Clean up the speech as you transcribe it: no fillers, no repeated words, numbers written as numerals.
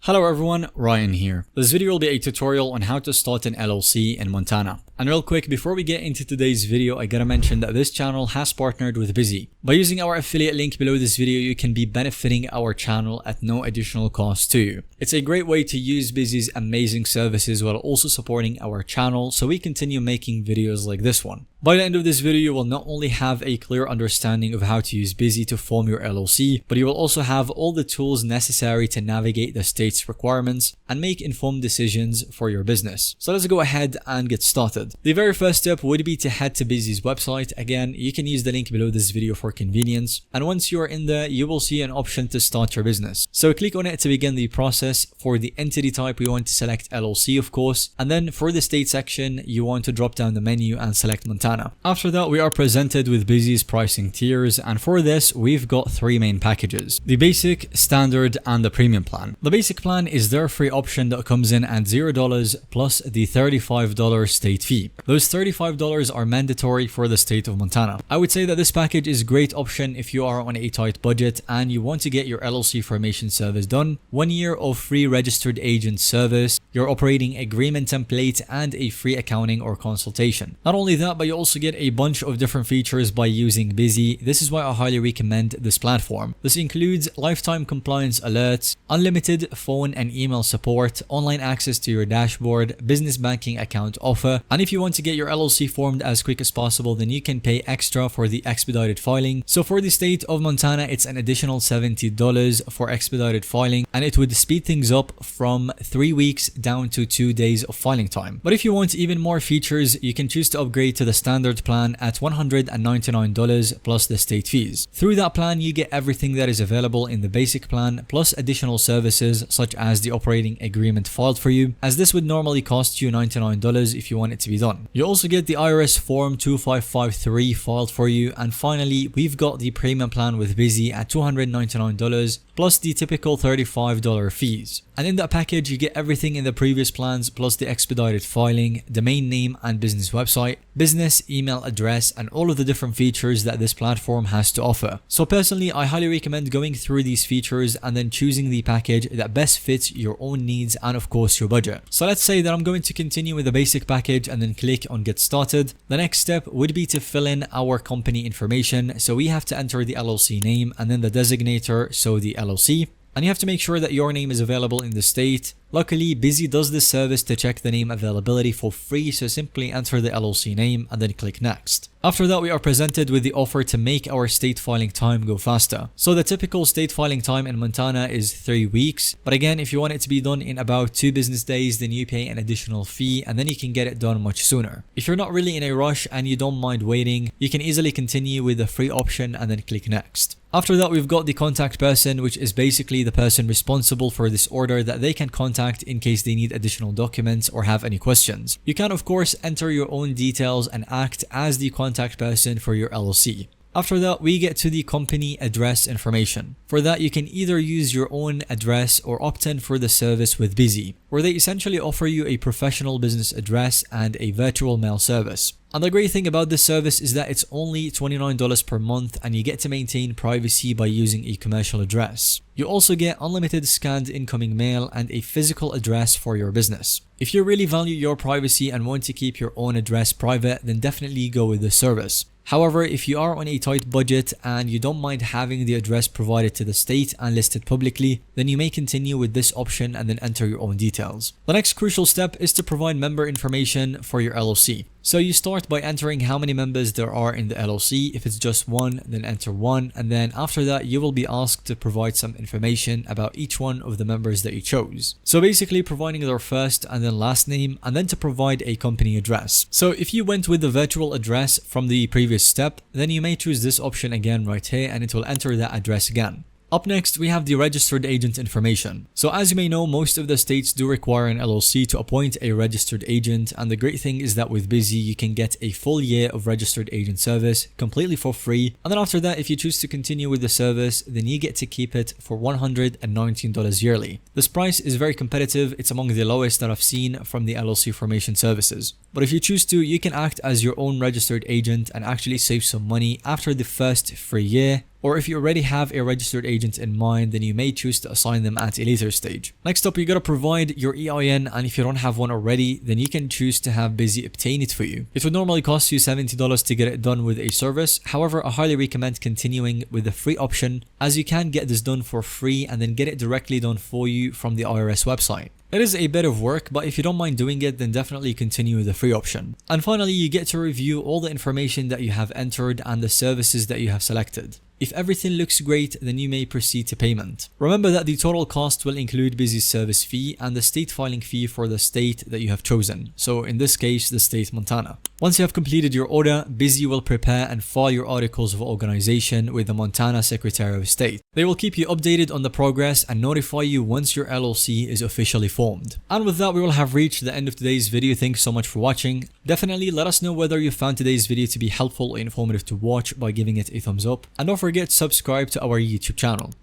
Hello everyone, Ryan here. This video will be a tutorial on how to start an LLC in Montana. And real quick, before we get into today's video, I gotta mention that this channel has partnered with Bizee. By using our affiliate link below this video, you can be benefiting our channel at no additional cost to you. It's a great way to use Bizee's amazing services while also supporting our channel so we continue making videos like this one. By the end of this video, you will not only have a clear understanding of how to use Bizee to form your LLC, but you will also have all the tools necessary to navigate the state's requirements and make informed decisions for your business. So let's go ahead and get started. The very first step would be to head to Bizee's website. Again, you can use the link below this video for convenience. And once you are in there, you will see an option to start your business. So click on it to begin the process. For the entity type, we want to select LLC, of course. And then for the state section, you want to drop down the menu and select Montana. After that, we are presented with Bizee's pricing tiers, and for this, we've got three main packages: the basic, standard, and the premium plan. The basic plan is their free option that comes in at $0 plus the $35 state fee. Those $35 are mandatory for the state of Montana. I would say that this package is a great option if you are on a tight budget and you want to get your LLC formation service done, 1 year of free registered agent service, your operating agreement template, and a free accounting or consultation. Not only that, but you also get a bunch of different features by using Bizee. This is why I highly recommend this platform. This includes lifetime compliance alerts, unlimited phone and email support, online access to your dashboard, business banking account offer, and if you want to get your LLC formed as quick as possible, then you can pay extra for the expedited filing. So for the state of Montana, it's an additional $70 for expedited filing, and it would speed things up from 3 weeks down to 2 days of filing time. But if you want even more features, you can choose to upgrade to the standard plan at $199 plus the state fees. Through that plan, you get everything that is available in the basic plan plus additional services such as the operating agreement filed for you, as this would normally cost you $99 if you want it to be done. You also get the IRS form 2553 filed for you, and finally we've got the premium plan with Bizee at $299 plus the typical $35 fees. And in that package, you get everything in the previous plans plus the expedited filing, domain name and business website, business email address, and all of the different features that this platform has to offer. So personally, I highly recommend going through these features and then choosing the package that best fits your own needs and of course your budget. So let's say that I'm going to continue with the basic package and then click on get started. The next step would be to fill in our company information. So we have to enter the LLC name and then the designator, so the LLC. And you have to make sure that your name is available in the state. Luckily, Bizee does this service to check the name availability for free, so simply enter the LLC name and then click next. After that, we are presented with the offer to make our state filing time go faster. So the typical state filing time in Montana is 3 weeks, but again, if you want it to be done in about 2 business days, then you pay an additional fee and then you can get it done much sooner. If you're not really in a rush and you don't mind waiting, you can easily continue with the free option and then click next. After that, we've got the contact person, which is basically the person responsible for this order that they can contact in case they need additional documents or have any questions. You can of course enter your own details and act as the contact person for your LLC. After that, we get to the company address information. For that, you can either use your own address or opt in for the service with Bizee, where they essentially offer you a professional business address and a virtual mail service. And the great thing about this service is that it's only $29 per month and you get to maintain privacy by using a commercial address. You also get unlimited scanned incoming mail and a physical address for your business. If you really value your privacy and want to keep your own address private, then definitely go with this service. However, if you are on a tight budget and you don't mind having the address provided to the state and listed publicly, then you may continue with this option and then enter your own details. The next crucial step is to provide member information for your LLC. So you start by entering how many members there are in the LLC. If it's just one, then enter 1, and then after that you will be asked to provide some information about each one of the members that you chose. So basically providing their first and then last name, and then to provide a company address. So if you went with the virtual address from the previous step, then you may choose this option again right here and it will enter that address again. Up next, we have the registered agent information. So as you may know, most of the states do require an LLC to appoint a registered agent, and the great thing is that with Bizee, you can get a full year of registered agent service completely for free. And then after that, if you choose to continue with the service, then you get to keep it for $119 yearly. This price is very competitive. It's among the lowest that I've seen from the LLC formation services. But if you choose to, you can act as your own registered agent and actually save some money after the first free year. or if you already have a registered agent in mind, then you may choose to assign them at a later stage. Next up, you gotta provide your EIN, and if you don't have one already, then you can choose to have Bizee obtain it for you. It would normally cost you $70 to get it done with a service. However, I highly recommend continuing with the free option, as you can get this done for free and then get it directly done for you from the IRS website. It is a bit of work, but if you don't mind doing it, then definitely continue with the free option. And finally, you get to review all the information that you have entered and the services that you have selected. If everything looks great, then you may proceed to payment. Remember that the total cost will include Bizee's service fee and the state filing fee for the state that you have chosen. So in this case, the state Montana. Once you have completed your order, Bizee will prepare and file your articles of organization with the Montana Secretary of State. They will keep you updated on the progress and notify you once your LLC is officially formed. And with that, we will have reached the end of today's video. Thanks so much for watching. Definitely let us know whether you found today's video to be helpful or informative to watch by giving it a thumbs up. And don't forget to subscribe to our YouTube channel.